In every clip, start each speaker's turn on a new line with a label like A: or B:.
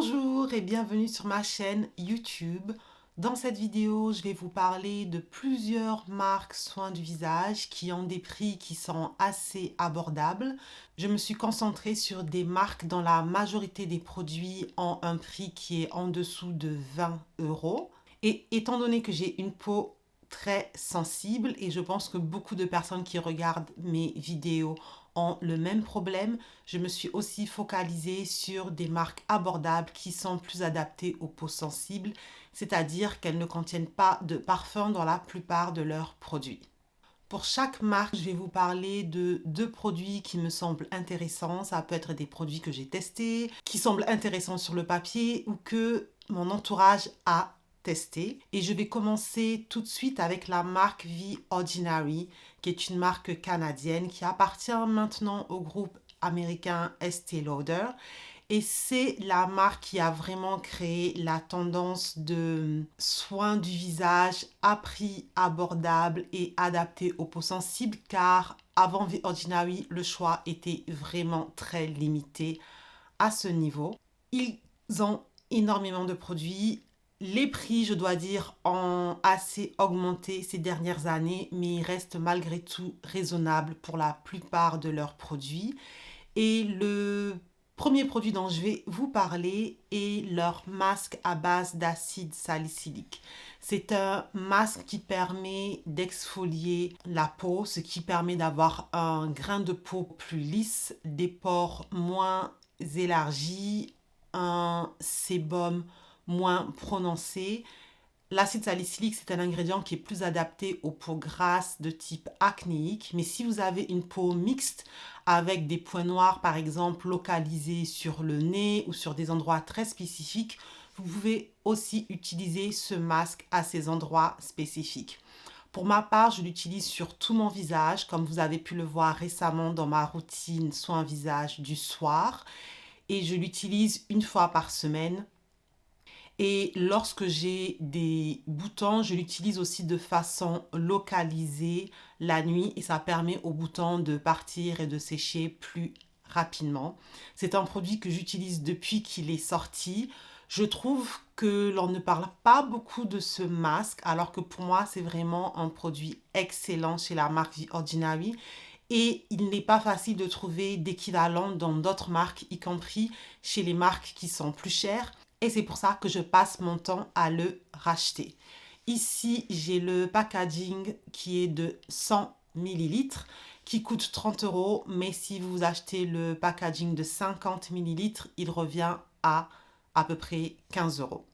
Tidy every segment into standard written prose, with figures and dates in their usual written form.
A: Bonjour et bienvenue sur ma chaîne YouTube. Dans cette vidéo, je vais vous parler de plusieurs marques soins du visage qui ont des prix qui sont assez abordables. Je me suis concentrée sur des marques dont la majorité des produits ont un prix qui est en dessous de 20 euros. Et étant donné que j'ai une peau très sensible et je pense que beaucoup de personnes qui regardent mes vidéos ont le même problème, je me suis aussi focalisée sur des marques abordables qui sont plus adaptées aux peaux sensibles, c'est-à-dire qu'elles ne contiennent pas de parfum dans la plupart de leurs produits. Pour chaque marque, je vais vous parler de deux produits qui me semblent intéressants. Ça peut être des produits que j'ai testés, qui semblent intéressants sur le papier ou que mon entourage a testé. Et je vais commencer tout de suite avec la marque The Ordinary, qui est une marque canadienne qui appartient maintenant au groupe américain Estée Lauder. Et c'est la marque qui a vraiment créé la tendance de soins du visage à prix abordable et adapté aux peaux sensibles, car avant The Ordinary, le choix était vraiment très limité à ce niveau. Ils ont énormément de produits. Les prix, je dois dire, ont assez augmenté ces dernières années, mais ils restent malgré tout raisonnables pour la plupart de leurs produits. Et le premier produit dont je vais vous parler est leur masque à base d'acide salicylique. C'est un masque qui permet d'exfolier la peau, ce qui permet d'avoir un grain de peau plus lisse, des pores moins élargis, un sébum moins prononcé. L'acide salicylique, c'est un ingrédient qui est plus adapté aux peaux grasses de type acnéique. Mais si vous avez une peau mixte avec des points noirs, par exemple, localisés sur le nez ou sur des endroits très spécifiques, vous pouvez aussi utiliser ce masque à ces endroits spécifiques. Pour ma part, je l'utilise sur tout mon visage, comme vous avez pu le voir récemment dans ma routine soin visage du soir. Et je l'utilise une fois par semaine. Et lorsque j'ai des boutons, je l'utilise aussi de façon localisée la nuit et ça permet aux boutons de partir et de sécher plus rapidement. C'est un produit que j'utilise depuis qu'il est sorti. Je trouve que l'on ne parle pas beaucoup de ce masque, alors que pour moi, c'est vraiment un produit excellent chez la marque The Ordinary. Et il n'est pas facile de trouver d'équivalent dans d'autres marques, y compris chez les marques qui sont plus chères. Et c'est pour ça que je passe mon temps à le racheter. Ici, j'ai le packaging qui est de 100 millilitres qui coûte 30 euros. Mais si vous achetez le packaging de 50 millilitres, il revient à peu près 15 euros.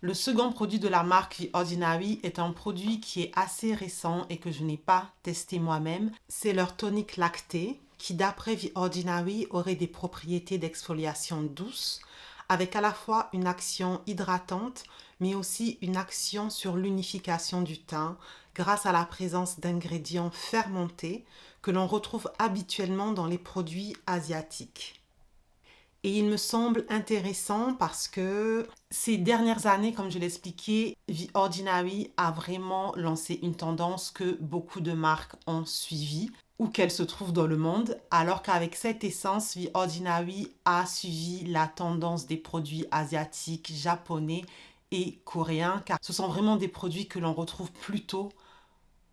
A: Le second produit de la marque The Ordinary est un produit qui est assez récent et que je n'ai pas testé moi-même. C'est leur tonique lacté qui, d'après The Ordinary, aurait des propriétés d'exfoliation douce avec à la fois une action hydratante mais aussi une action sur l'unification du teint grâce à la présence d'ingrédients fermentés que l'on retrouve habituellement dans les produits asiatiques. Et il me semble intéressant parce que ces dernières années, comme je l'expliquais, The Ordinary a vraiment lancé une tendance que beaucoup de marques ont suivie, où qu'elles se trouvent dans le monde, alors qu'avec cette essence, The Ordinary a suivi la tendance des produits asiatiques, japonais et coréens, car ce sont vraiment des produits que l'on retrouve plutôt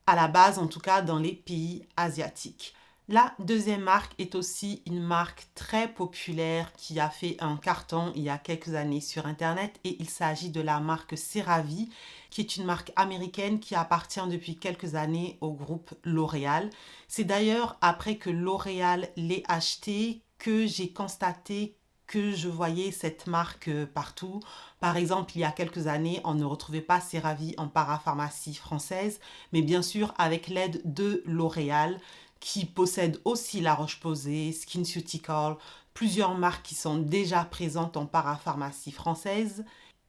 A: à la base, en tout cas dans les pays asiatiques. La deuxième marque est aussi une marque très populaire qui a fait un carton il y a quelques années sur Internet et il s'agit de la marque CeraVe qui est une marque américaine qui appartient depuis quelques années au groupe L'Oréal. C'est d'ailleurs après que L'Oréal l'ait acheté que j'ai constaté que je voyais cette marque partout. Par exemple, il y a quelques années, on ne retrouvait pas CeraVe en parapharmacie française, mais bien sûr avec l'aide de L'Oréal, qui possède aussi La Roche-Posay, SkinCeutical, plusieurs marques qui sont déjà présentes en parapharmacie française.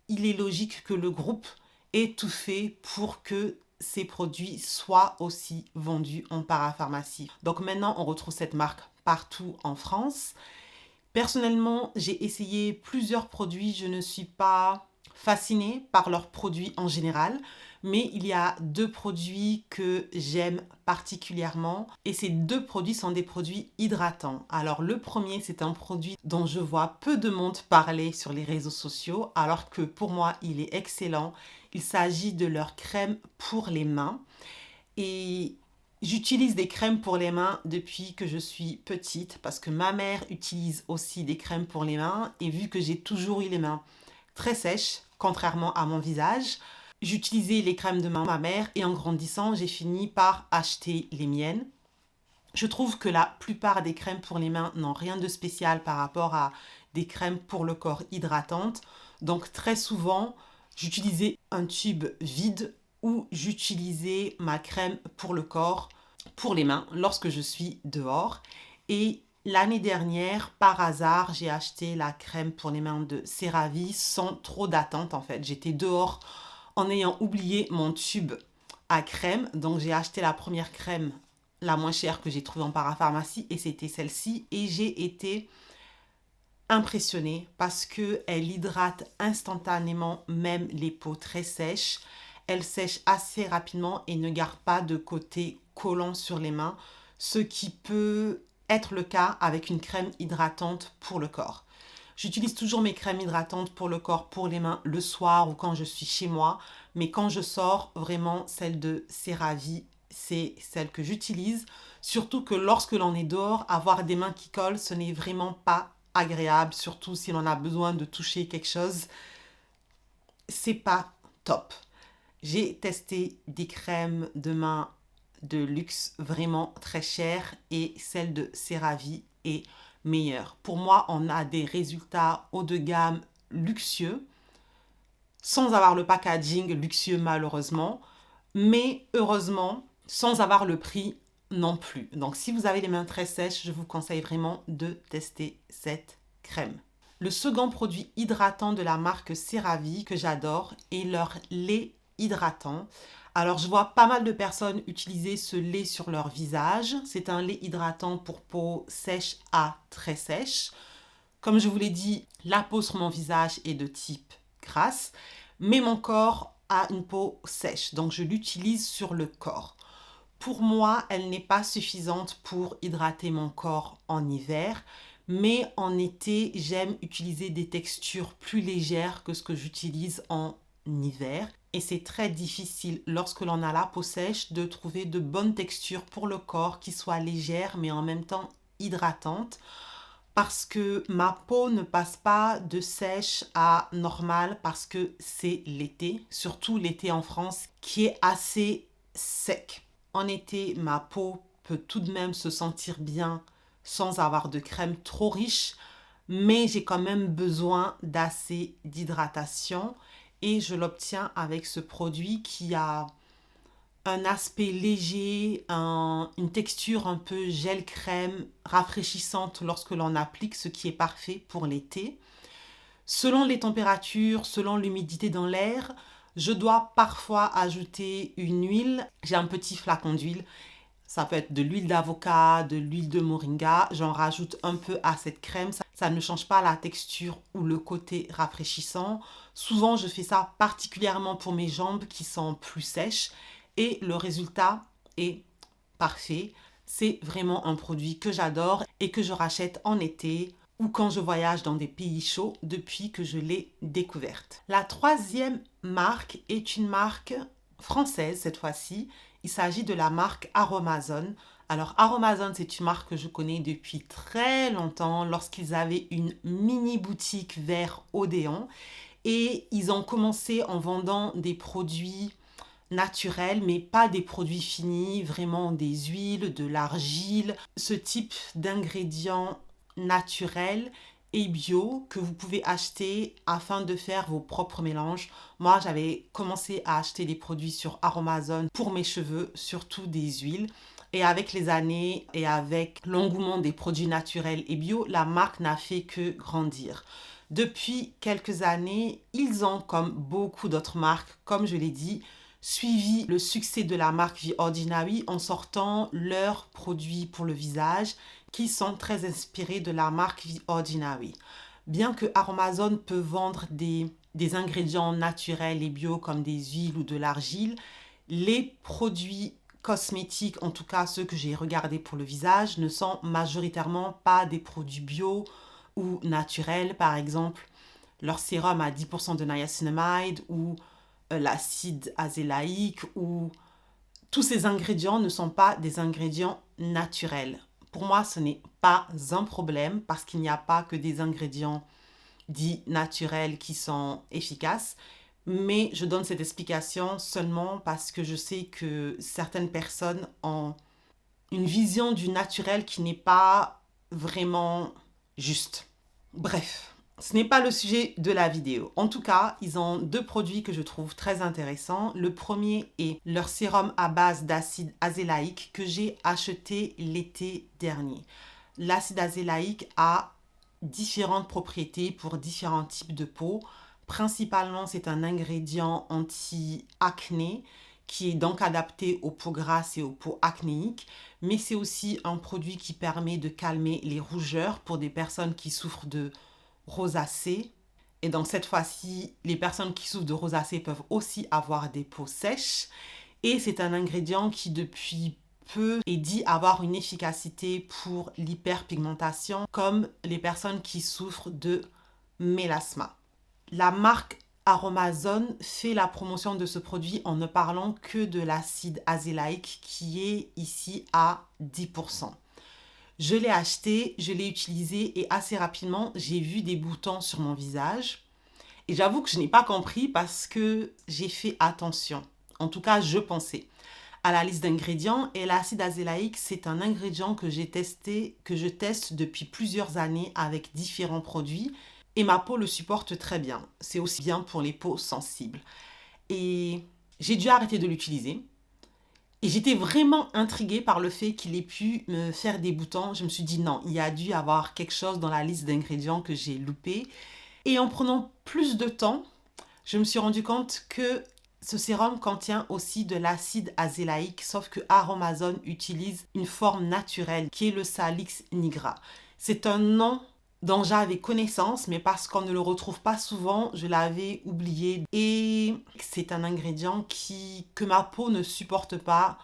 A: Il est logique que le groupe ait tout fait pour que ces produits soient aussi vendus en parapharmacie. Donc maintenant, on retrouve cette marque partout en France. Personnellement, j'ai essayé plusieurs produits. Je ne suis pas fascinée par leurs produits en général, mais il y a deux produits que j'aime particulièrement et ces deux produits sont des produits hydratants. Alors le premier, c'est un produit dont je vois peu de monde parler sur les réseaux sociaux, alors que pour moi, il est excellent. Il s'agit de leur crème pour les mains et j'utilise des crèmes pour les mains depuis que je suis petite parce que ma mère utilise aussi des crèmes pour les mains et vu que j'ai toujours eu les mains très sèches, contrairement à mon visage, j'utilisais les crèmes de ma mère et en grandissant, j'ai fini par acheter les miennes. Je trouve que la plupart des crèmes pour les mains n'ont rien de spécial par rapport à des crèmes pour le corps hydratantes. Donc très souvent, j'utilisais un tube vide ou j'utilisais ma crème pour le corps, pour les mains, lorsque je suis dehors. Et l'année dernière, par hasard, j'ai acheté la crème pour les mains de CeraVe sans trop d'attente en fait. J'étais dehors en ayant oublié mon tube à crème. Donc j'ai acheté la première crème, la moins chère que j'ai trouvée en parapharmacie et c'était celle-ci. Et j'ai été impressionnée parce qu'elle hydrate instantanément même les peaux très sèches. Elle sèche assez rapidement et ne garde pas de côté collant sur les mains, ce qui peut être le cas avec une crème hydratante pour le corps. J'utilise toujours mes crèmes hydratantes pour le corps, pour les mains, le soir ou quand je suis chez moi. Mais quand je sors, vraiment, celle de CeraVe, c'est celle que j'utilise. Surtout que lorsque l'on est dehors, avoir des mains qui collent, ce n'est vraiment pas agréable. Surtout si l'on a besoin de toucher quelque chose. C'est pas top. J'ai testé des crèmes de main de luxe vraiment très chères et celle de CeraVe est meilleure. Pour moi, on a des résultats haut de gamme luxueux, sans avoir le packaging luxueux malheureusement, mais heureusement, sans avoir le prix non plus. Donc si vous avez les mains très sèches, je vous conseille vraiment de tester cette crème. Le second produit hydratant de la marque CeraVe que j'adore est leur lait hydratant. Alors, je vois pas mal de personnes utiliser ce lait sur leur visage. C'est un lait hydratant pour peau sèche à très sèche. Comme je vous l'ai dit, la peau sur mon visage est de type grasse, mais mon corps a une peau sèche, donc je l'utilise sur le corps. Pour moi, elle n'est pas suffisante pour hydrater mon corps en hiver, mais en été, j'aime utiliser des textures plus légères que ce que j'utilise en hiver. Et c'est très difficile lorsque l'on a la peau sèche de trouver de bonnes textures pour le corps qui soient légères mais en même temps hydratantes parce que ma peau ne passe pas de sèche à normale parce que c'est l'été, surtout l'été en France qui est assez sec. En été, ma peau peut tout de même se sentir bien sans avoir de crème trop riche, mais j'ai quand même besoin d'assez d'hydratation et je l'obtiens avec ce produit qui a un aspect léger, une texture un peu gel crème rafraîchissante lorsque l'on applique, ce qui est parfait pour l'été. Selon les températures, selon l'humidité dans l'air, je dois parfois ajouter une huile. J'ai un petit flacon d'huile. Ça peut être de l'huile d'avocat, de l'huile de moringa. J'en rajoute un peu à cette crème. Ça ne change pas la texture ou le côté rafraîchissant. Souvent, je fais ça particulièrement pour mes jambes qui sont plus sèches. Et le résultat est parfait. C'est vraiment un produit que j'adore et que je rachète en été ou quand je voyage dans des pays chauds depuis que je l'ai découverte. La troisième marque est une marque française cette fois-ci. Il s'agit de la marque Aromazone. Alors Aromazone, c'est une marque que je connais depuis très longtemps lorsqu'ils avaient une mini boutique vers Odéon et ils ont commencé en vendant des produits naturels mais pas des produits finis, vraiment des huiles, de l'argile, ce type d'ingrédients naturels et bio que vous pouvez acheter afin de faire vos propres mélanges. Moi, j'avais commencé à acheter des produits sur Aromazone pour mes cheveux, surtout des huiles. Et avec les années et avec l'engouement des produits naturels et bio, la marque n'a fait que grandir. Depuis quelques années, ils ont, comme beaucoup d'autres marques, comme je l'ai dit, suivi le succès de la marque The Ordinary en sortant leurs produits pour le visage qui sont très inspirés de la marque The Ordinary. Bien que Aromazone peut vendre des des ingrédients naturels et bio comme des huiles ou de l'argile, les produits cosmétiques, en tout cas ceux que j'ai regardés pour le visage, ne sont majoritairement pas des produits bio ou naturels. Par exemple, leur sérum à 10% de niacinamide ou l'acide azélaïque ou tous ces ingrédients ne sont pas des ingrédients naturels. Pour moi, ce n'est pas un problème parce qu'il n'y a pas que des ingrédients dits naturels qui sont efficaces. Mais je donne cette explication seulement parce que je sais que certaines personnes ont une vision du naturel qui n'est pas vraiment juste. Bref, ce n'est pas le sujet de la vidéo. En tout cas, ils ont deux produits que je trouve très intéressants. Le premier est leur sérum à base d'acide azélaïque que j'ai acheté l'été dernier. L'acide azélaïque a différentes propriétés pour différents types de peau. Principalement, c'est un ingrédient anti-acné qui est donc adapté aux peaux grasses et aux peaux acnéiques, mais c'est aussi un produit qui permet de calmer les rougeurs pour des personnes qui souffrent de rosacée. Et donc cette fois-ci, les personnes qui souffrent de rosacée peuvent aussi avoir des peaux sèches. Et c'est un ingrédient qui depuis peu est dit avoir une efficacité pour l'hyperpigmentation, comme les personnes qui souffrent de mélasma. La marque Aromazone fait la promotion de ce produit en ne parlant que de l'acide azélaïque qui est ici à 10%. Je l'ai acheté, je l'ai utilisé et assez rapidement, j'ai vu des boutons sur mon visage. Et j'avoue que je n'ai pas compris parce que j'ai fait attention. En tout cas, je pensais à la liste d'ingrédients et l'acide azélaïque, c'est un ingrédient que j'ai testé, que je teste depuis plusieurs années avec différents produits et ma peau le supporte très bien. C'est aussi bien pour les peaux sensibles. Et j'ai dû arrêter de l'utiliser. Et j'étais vraiment intriguée par le fait qu'il ait pu me faire des boutons. Je me suis dit non, il y a dû avoir quelque chose dans la liste d'ingrédients que j'ai loupé. Et en prenant plus de temps, je me suis rendu compte que ce sérum contient aussi de l'acide azélaïque, sauf que Aromazone utilise une forme naturelle qui est le Salix nigra. C'est un nom dont j'avais connaissance, mais parce qu'on ne le retrouve pas souvent, je l'avais oublié. Et c'est un ingrédient que ma peau ne supporte pas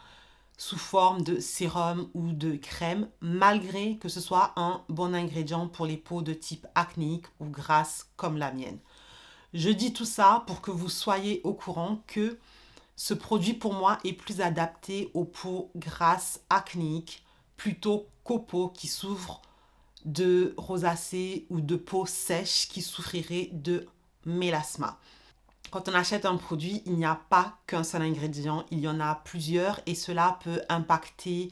A: sous forme de sérum ou de crème, malgré que ce soit un bon ingrédient pour les peaux de type acnéique ou grasse comme la mienne. Je dis tout ça pour que vous soyez au courant que ce produit pour moi est plus adapté aux peaux grasses acnéiques plutôt qu'aux peaux qui souffrent de rosacée ou de peau sèche qui souffriraient de mélasma. Quand on achète un produit, il n'y a pas qu'un seul ingrédient, il y en a plusieurs et cela peut impacter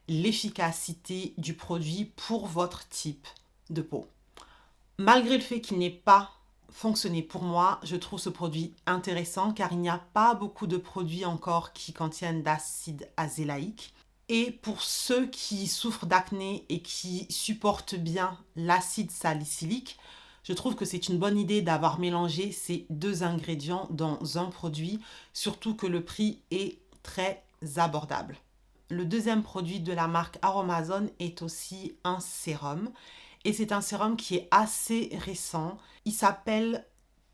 A: l'efficacité du produit pour votre type de peau. Malgré le fait qu'il n'ait pas fonctionné pour moi, je trouve ce produit intéressant car il n'y a pas beaucoup de produits encore qui contiennent d'acide azélaïque. Et pour ceux qui souffrent d'acné et qui supportent bien l'acide salicylique, je trouve que c'est une bonne idée d'avoir mélangé ces deux ingrédients dans un produit, surtout que le prix est très abordable. Le deuxième produit de la marque Aromazone est aussi un sérum. Et c'est un sérum qui est assez récent. Il s'appelle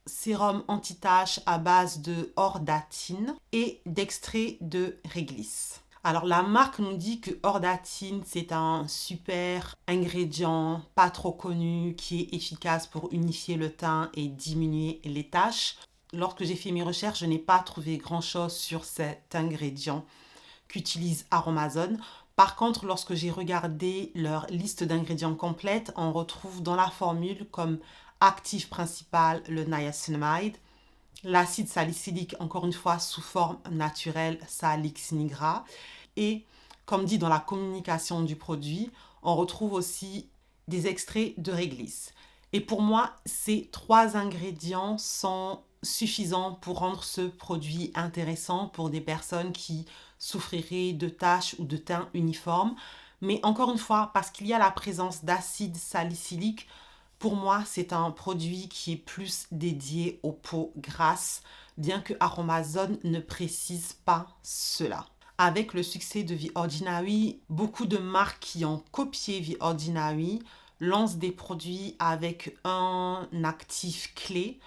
A: sérum anti-tache à base de ordatine et d'extrait de réglisse. Alors la marque nous dit que ordatine c'est un super ingrédient pas trop connu qui est efficace pour unifier le teint et diminuer les taches. Lorsque j'ai fait mes recherches, je n'ai pas trouvé grand-chose sur cet ingrédient qu'utilise Aromazone. Par contre, lorsque j'ai regardé leur liste d'ingrédients complète, on retrouve dans la formule comme actif principal le niacinamide, l'acide salicylique, encore une fois sous forme naturelle, Salix nigra, et comme dit dans la communication du produit, on retrouve aussi des extraits de réglisse. Et pour moi, ces trois ingrédients sont suffisants pour rendre ce produit intéressant pour des personnes qui souffriraient de taches ou de teint uniforme. Mais encore une fois, parce qu'il y a la présence d'acide salicylique, pour moi, c'est un produit qui est plus dédié aux peaux grasses, bien que Aromazone ne précise pas cela. Avec le succès de The Ordinary, beaucoup de marques qui ont copié The Ordinary lancent des produits avec un actif clé,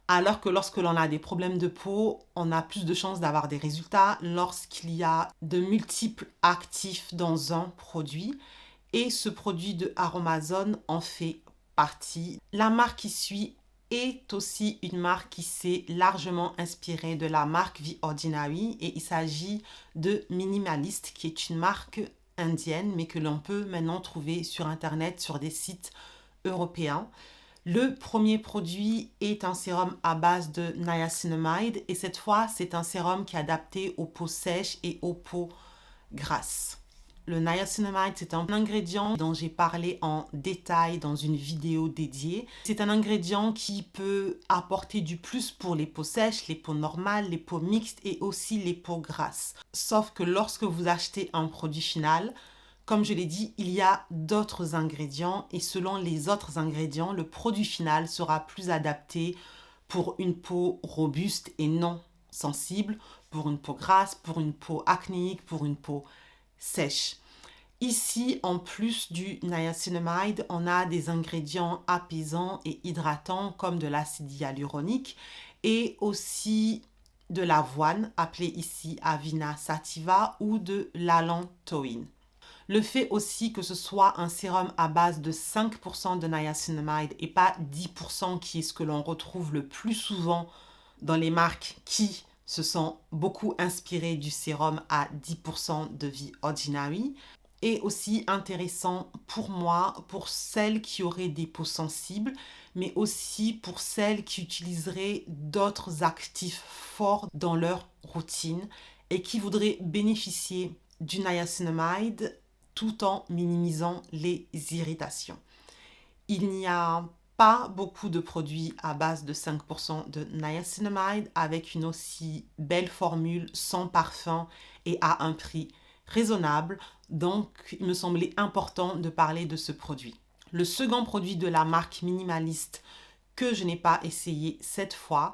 A: Alors que lorsque l'on a des problèmes de peau, on a plus de chances d'avoir des résultats lorsqu'il y a de multiples actifs dans un produit. Et ce produit de Aromazone en fait partie. La marque qui suit est aussi une marque qui s'est largement inspirée de la marque The Ordinary et il s'agit de Minimalist qui est une marque indienne mais que l'on peut maintenant trouver sur internet sur des sites européens. Le premier produit est un sérum à base de niacinamide et cette fois c'est un sérum qui est adapté aux peaux sèches et aux peaux grasses. Le niacinamide, c'est un ingrédient dont j'ai parlé en détail dans une vidéo dédiée. C'est un ingrédient qui peut apporter du plus pour les peaux sèches, les peaux normales, les peaux mixtes et aussi les peaux grasses. Sauf que lorsque vous achetez un produit final, comme je l'ai dit, il y a d'autres ingrédients et selon les autres ingrédients, le produit final sera plus adapté pour une peau robuste et non sensible, pour une peau grasse, pour une peau acnéique, pour une peau sèche. Ici, en plus du niacinamide, on a des ingrédients apaisants et hydratants comme de l'acide hyaluronique et aussi de l'avoine, appelée ici Avena sativa, ou de l'allantoin. Le fait aussi que ce soit un sérum à base de 5% de niacinamide et pas 10% qui est ce que l'on retrouve le plus souvent dans les marques qui se sont beaucoup inspirées du sérum à 10% de The Ordinary est aussi intéressant pour moi, pour celles qui auraient des peaux sensibles, mais aussi pour celles qui utiliseraient d'autres actifs forts dans leur routine et qui voudraient bénéficier du niacinamide tout en minimisant les irritations. Il n'y a pas beaucoup de produits à base de 5% de niacinamide avec une aussi belle formule sans parfum et à un prix raisonnable. Donc, il me semblait important de parler de ce produit. Le second produit de la marque Minimalist que je n'ai pas essayé cette fois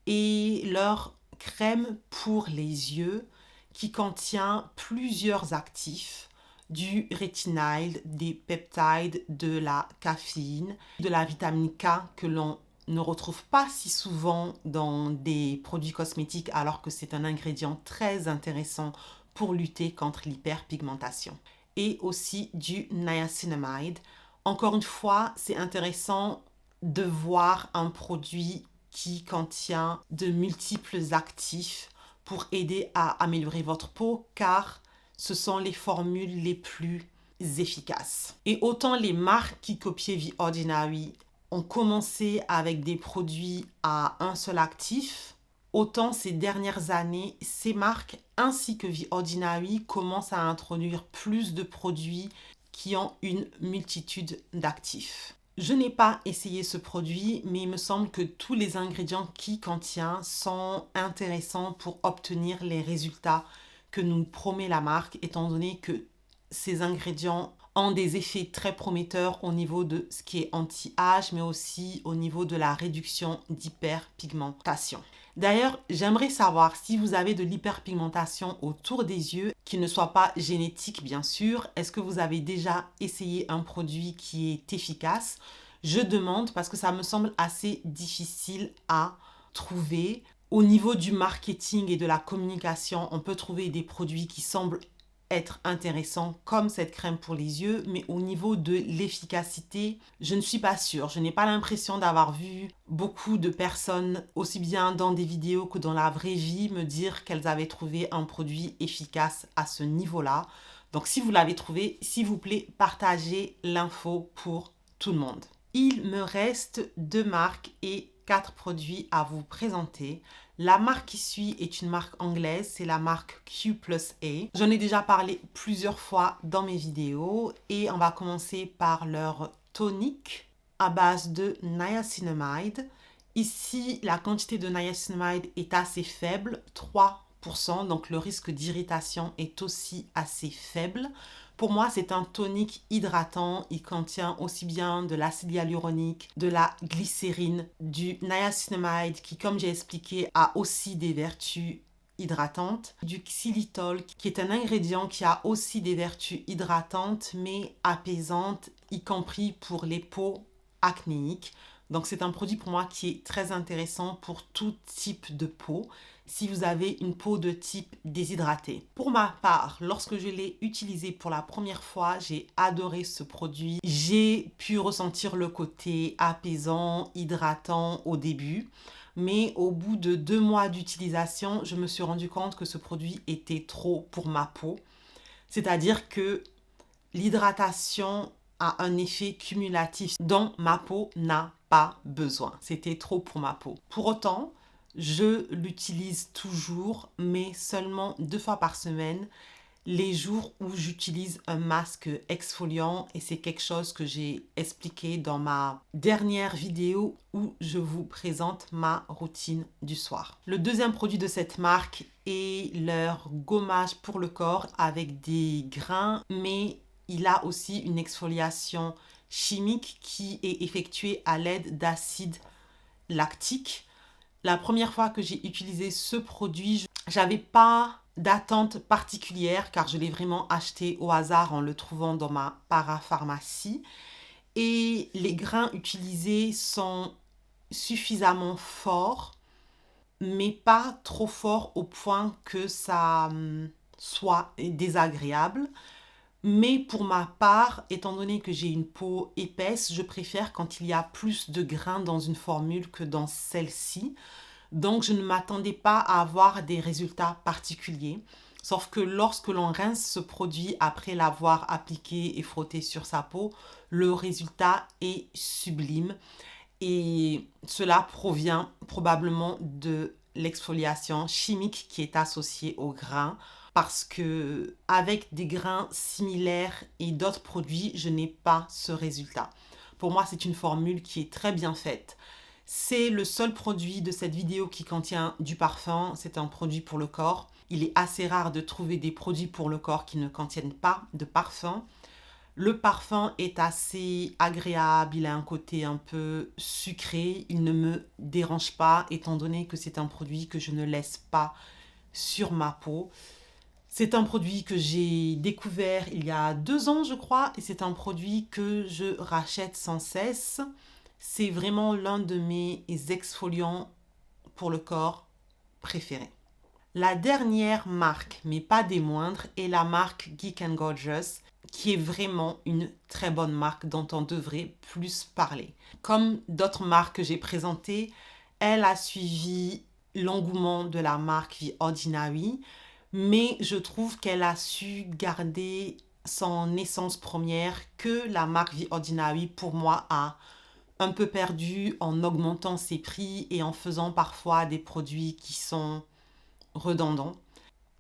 A: est leur crème pour les yeux qui contient plusieurs actifs, du rétinal, des peptides, de la caféine, de la vitamine K que l'on ne retrouve pas si souvent dans des produits cosmétiques alors que c'est un ingrédient très intéressant pour lutter contre l'hyperpigmentation. Et aussi du niacinamide. Encore une fois, c'est intéressant de voir un produit qui contient de multiples actifs pour aider à améliorer votre peau car ce sont les formules les plus efficaces. Et autant les marques qui copiaient The Ordinary ont commencé avec des produits à un seul actif, autant ces dernières années, ces marques ainsi que The Ordinary commencent à introduire plus de produits qui ont une multitude d'actifs. Je n'ai pas essayé ce produit, mais il me semble que tous les ingrédients qu'il contient sont intéressants pour obtenir les résultats que nous promet la marque, étant donné que ces ingrédients ont des effets très prometteurs au niveau de ce qui est anti-âge, mais aussi au niveau de la réduction d'hyperpigmentation. D'ailleurs, j'aimerais savoir si vous avez de l'hyperpigmentation autour des yeux, qui ne soit pas génétique bien sûr. Est-ce que vous avez déjà essayé un produit qui est efficace? Je demande parce que ça me semble assez difficile à trouver. Au niveau du marketing et de la communication, on peut trouver des produits qui semblent être intéressants comme cette crème pour les yeux, mais au niveau de l'efficacité, je ne suis pas sûre. Je n'ai pas l'impression d'avoir vu beaucoup de personnes, aussi bien dans des vidéos que dans la vraie vie, me dire qu'elles avaient trouvé un produit efficace à ce niveau-là. Donc si vous l'avez trouvé, s'il vous plaît, partagez l'info pour tout le monde. Il me reste 2 marques et 4 produits à vous présenter. La marque qui suit est une marque anglaise, c'est la marque Q+A. J'en ai déjà parlé plusieurs fois dans mes vidéos et on va commencer par leur tonique à base de niacinamide. Ici, la quantité de niacinamide est assez faible, 3%, donc le risque d'irritation est aussi assez faible. Pour moi, c'est un tonique hydratant. Il contient aussi bien de l'acide hyaluronique, de la glycérine, du niacinamide qui, comme j'ai expliqué, a aussi des vertus hydratantes, du xylitol qui est un ingrédient qui a aussi des vertus hydratantes mais apaisantes, y compris pour les peaux acnéiques. Donc c'est un produit pour moi qui est très intéressant pour tout type de peau, si vous avez une peau de type déshydraté. Pour ma part, lorsque je l'ai utilisé pour la première fois, j'ai adoré ce produit. J'ai pu ressentir le côté apaisant, hydratant au début. Mais au bout de 2 mois d'utilisation, je me suis rendu compte que ce produit était trop pour ma peau. C'est-à-dire que l'hydratation a un effet cumulatif dont ma peau n'a pas besoin. C'était trop pour ma peau. Pour autant, je l'utilise toujours, mais seulement 2 fois par semaine, les jours où j'utilise un masque exfoliant, et c'est quelque chose que j'ai expliqué dans ma dernière vidéo où je vous présente ma routine du soir. Le deuxième produit de cette marque est leur gommage pour le corps avec des grains, mais il a aussi une exfoliation chimique qui est effectuée à l'aide d'acide lactique. La première fois que j'ai utilisé ce produit, j'avais pas d'attente particulière car je l'ai vraiment acheté au hasard en le trouvant dans ma parapharmacie. Et les grains utilisés sont suffisamment forts, mais pas trop forts au point que ça soit désagréable. Mais pour ma part, étant donné que j'ai une peau épaisse, je préfère quand il y a plus de grains dans une formule que dans celle-ci. Donc, je ne m'attendais pas à avoir des résultats particuliers. Sauf que lorsque l'on rince ce produit après l'avoir appliqué et frotté sur sa peau, le résultat est sublime. Et cela provient probablement de l'exfoliation chimique qui est associée aux grains. Parce que avec des grains similaires et d'autres produits, je n'ai pas ce résultat. Pour moi, c'est une formule qui est très bien faite. C'est le seul produit de cette vidéo qui contient du parfum. C'est un produit pour le corps. Il est assez rare de trouver des produits pour le corps qui ne contiennent pas de parfum. Le parfum est assez agréable, il a un côté un peu sucré, il ne me dérange pas étant donné que c'est un produit que je ne laisse pas sur ma peau. C'est un produit que j'ai découvert il y a 2 ans, je crois, et c'est un produit que je rachète sans cesse. C'est vraiment l'un de mes exfoliants pour le corps préférés. La dernière marque, mais pas des moindres, est la marque Geek & Gorgeous, qui est vraiment une très bonne marque dont on devrait plus parler. Comme d'autres marques que j'ai présentées, elle a suivi l'engouement de la marque The Ordinary, mais je trouve qu'elle a su garder son essence première que la marque The Ordinary, pour moi, a un peu perdu en augmentant ses prix et en faisant parfois des produits qui sont redondants.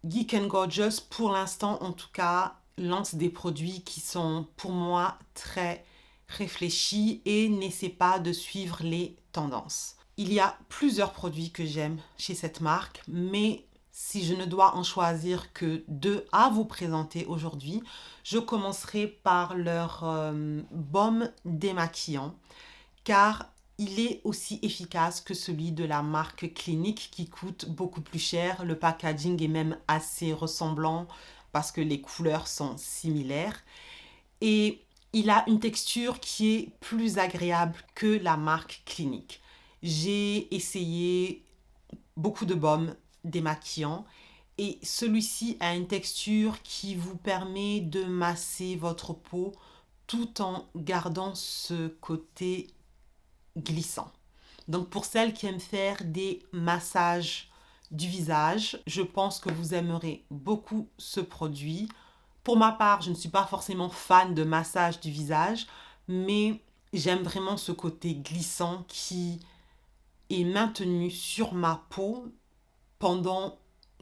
A: Geek & Gorgeous, pour l'instant en tout cas, lance des produits qui sont pour moi très réfléchis et n'essaie pas de suivre les tendances. Il y a plusieurs produits que j'aime chez cette marque, mais si je ne dois en choisir que 2 à vous présenter aujourd'hui, je commencerai par leur baume démaquillant, car il est aussi efficace que celui de la marque Clinique qui coûte beaucoup plus cher. Le packaging est même assez ressemblant parce que les couleurs sont similaires. Et il a une texture qui est plus agréable que la marque Clinique. J'ai essayé beaucoup de baumes démaquillants et celui-ci a une texture qui vous permet de masser votre peau tout en gardant ce côté glissant. Donc pour celles qui aiment faire des massages du visage, je pense que vous aimerez beaucoup ce produit. Pour ma part, je ne suis pas forcément fan de massage du visage, mais j'aime vraiment ce côté glissant qui est maintenu sur ma peau pendant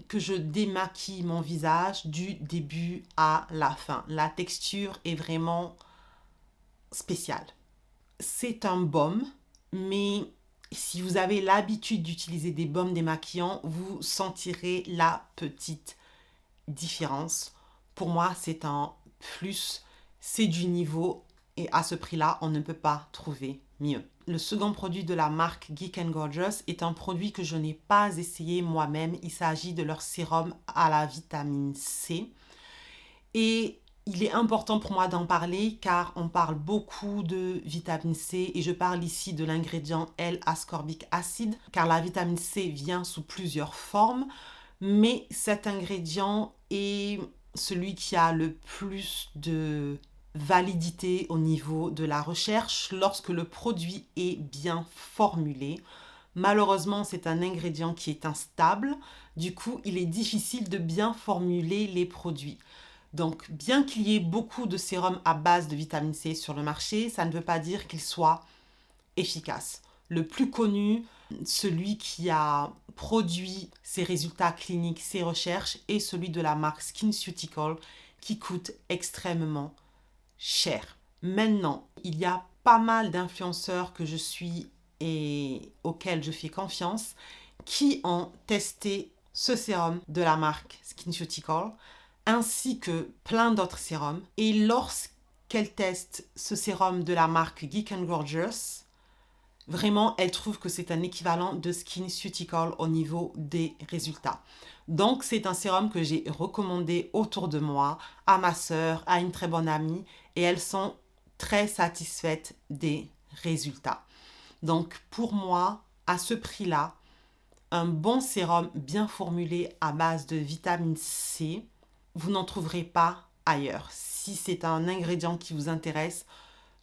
A: que je démaquille mon visage du début à la fin. La texture est vraiment spéciale. C'est un baume, mais si vous avez l'habitude d'utiliser des baumes démaquillants, vous sentirez la petite différence. Pour moi, c'est un plus, c'est du niveau et à ce prix-là, on ne peut pas trouver mieux. Le second produit de la marque Geek & Gorgeous est un produit que je n'ai pas essayé moi-même. Il s'agit de leur sérum à la vitamine C. Et Il est important pour moi d'en parler car on parle beaucoup de vitamine C et je parle ici de l'ingrédient L-ascorbic acid car la vitamine C vient sous plusieurs formes, mais cet ingrédient est celui qui a le plus de validité au niveau de la recherche lorsque le produit est bien formulé. Malheureusement, c'est un ingrédient qui est instable, du coup, il est difficile de bien formuler les produits. Donc, bien qu'il y ait beaucoup de sérums à base de vitamine C sur le marché, ça ne veut pas dire qu'ils soient efficaces. Le plus connu, celui qui a produit ses résultats cliniques, ses recherches, est celui de la marque SkinCeutical qui coûte extrêmement cher. Maintenant, il y a pas mal d'influenceurs que je suis et auxquels je fais confiance qui ont testé ce sérum de la marque SkinCeutical ainsi que plein d'autres sérums. Et lorsqu'elles testent ce sérum de la marque Geek and Gorgeous, vraiment, elles trouvent que c'est un équivalent de SkinCeutical au niveau des résultats. Donc, c'est un sérum que j'ai recommandé autour de moi, à ma sœur, à une très bonne amie, et elles sont très satisfaites des résultats. Donc, pour moi, à ce prix-là, un bon sérum bien formulé à base de vitamine C, vous n'en trouverez pas ailleurs. Si c'est un ingrédient qui vous intéresse,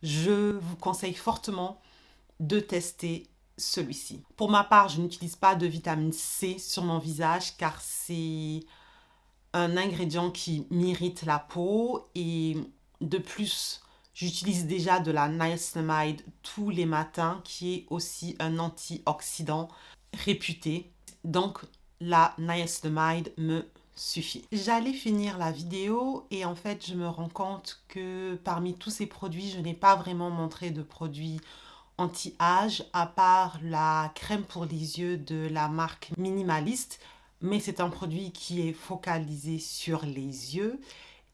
A: je vous conseille fortement de tester celui-ci. Pour ma part, je n'utilise pas de vitamine C sur mon visage car c'est un ingrédient qui m'irrite la peau et de plus, j'utilise déjà de la niacinamide tous les matins qui est aussi un antioxydant réputé. Donc, la niacinamide me suffit. J'allais finir la vidéo et en fait, je me rends compte que parmi tous ces produits, je n'ai pas vraiment montré de produits anti-âge à part la crème pour les yeux de la marque Minimalist, mais c'est un produit qui est focalisé sur les yeux.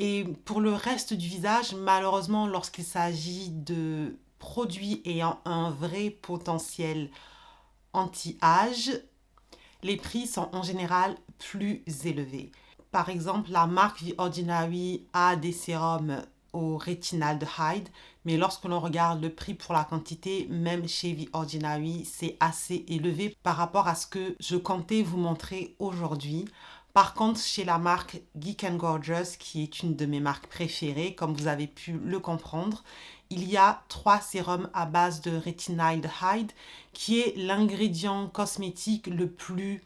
A: Et pour le reste du visage, malheureusement, lorsqu'il s'agit de produits ayant un vrai potentiel anti-âge, les prix sont en général plus élevés. Par exemple, la marque The Ordinary a des sérums au rétinaldehyde, mais lorsque l'on regarde le prix pour la quantité, même chez The Ordinary, c'est assez élevé par rapport à ce que je comptais vous montrer aujourd'hui. Par contre, chez la marque Geek and Gorgeous, qui est une de mes marques préférées, comme vous avez pu le comprendre, il y a 3 sérums à base de rétinaldehyde, qui est l'ingrédient cosmétique le plus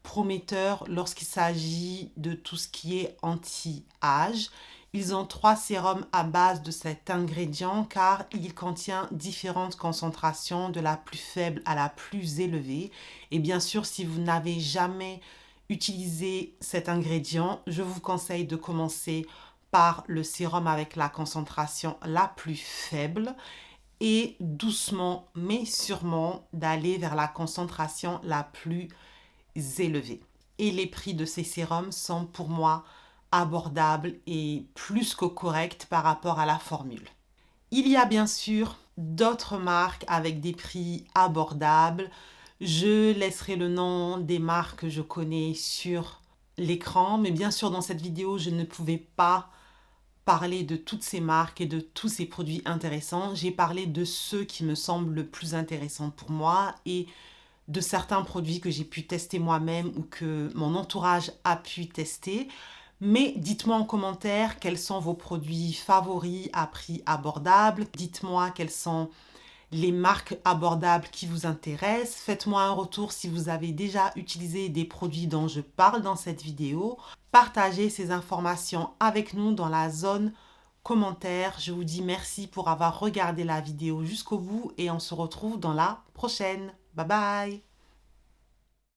A: prometteur lorsqu'il s'agit de tout ce qui est anti-âge. Ils ont 3 sérums à base de cet ingrédient car il contient différentes concentrations de la plus faible à la plus élevée. Et bien sûr, si vous n'avez jamais utilisé cet ingrédient, je vous conseille de commencer par le sérum avec la concentration la plus faible et doucement mais sûrement d'aller vers la concentration la plus élevée. Et les prix de ces sérums sont pour moi abordables et plus que corrects par rapport à la formule. Il y a bien sûr d'autres marques avec des prix abordables. Je laisserai le nom des marques que je connais sur l'écran, mais bien sûr dans cette vidéo, je ne pouvais pas parler de toutes ces marques et de tous ces produits intéressants. J'ai parlé de ceux qui me semblent le plus intéressants pour moi et de certains produits que j'ai pu tester moi-même ou que mon entourage a pu tester. Mais dites-moi en commentaire quels sont vos produits favoris à prix abordable. Dites-moi quelles sont les marques abordables qui vous intéressent. Faites-moi un retour si vous avez déjà utilisé des produits dont je parle dans cette vidéo. Partagez ces informations avec nous dans la zone commentaire. Je vous dis merci pour avoir regardé la vidéo jusqu'au bout et on se retrouve dans la prochaine. Bye bye!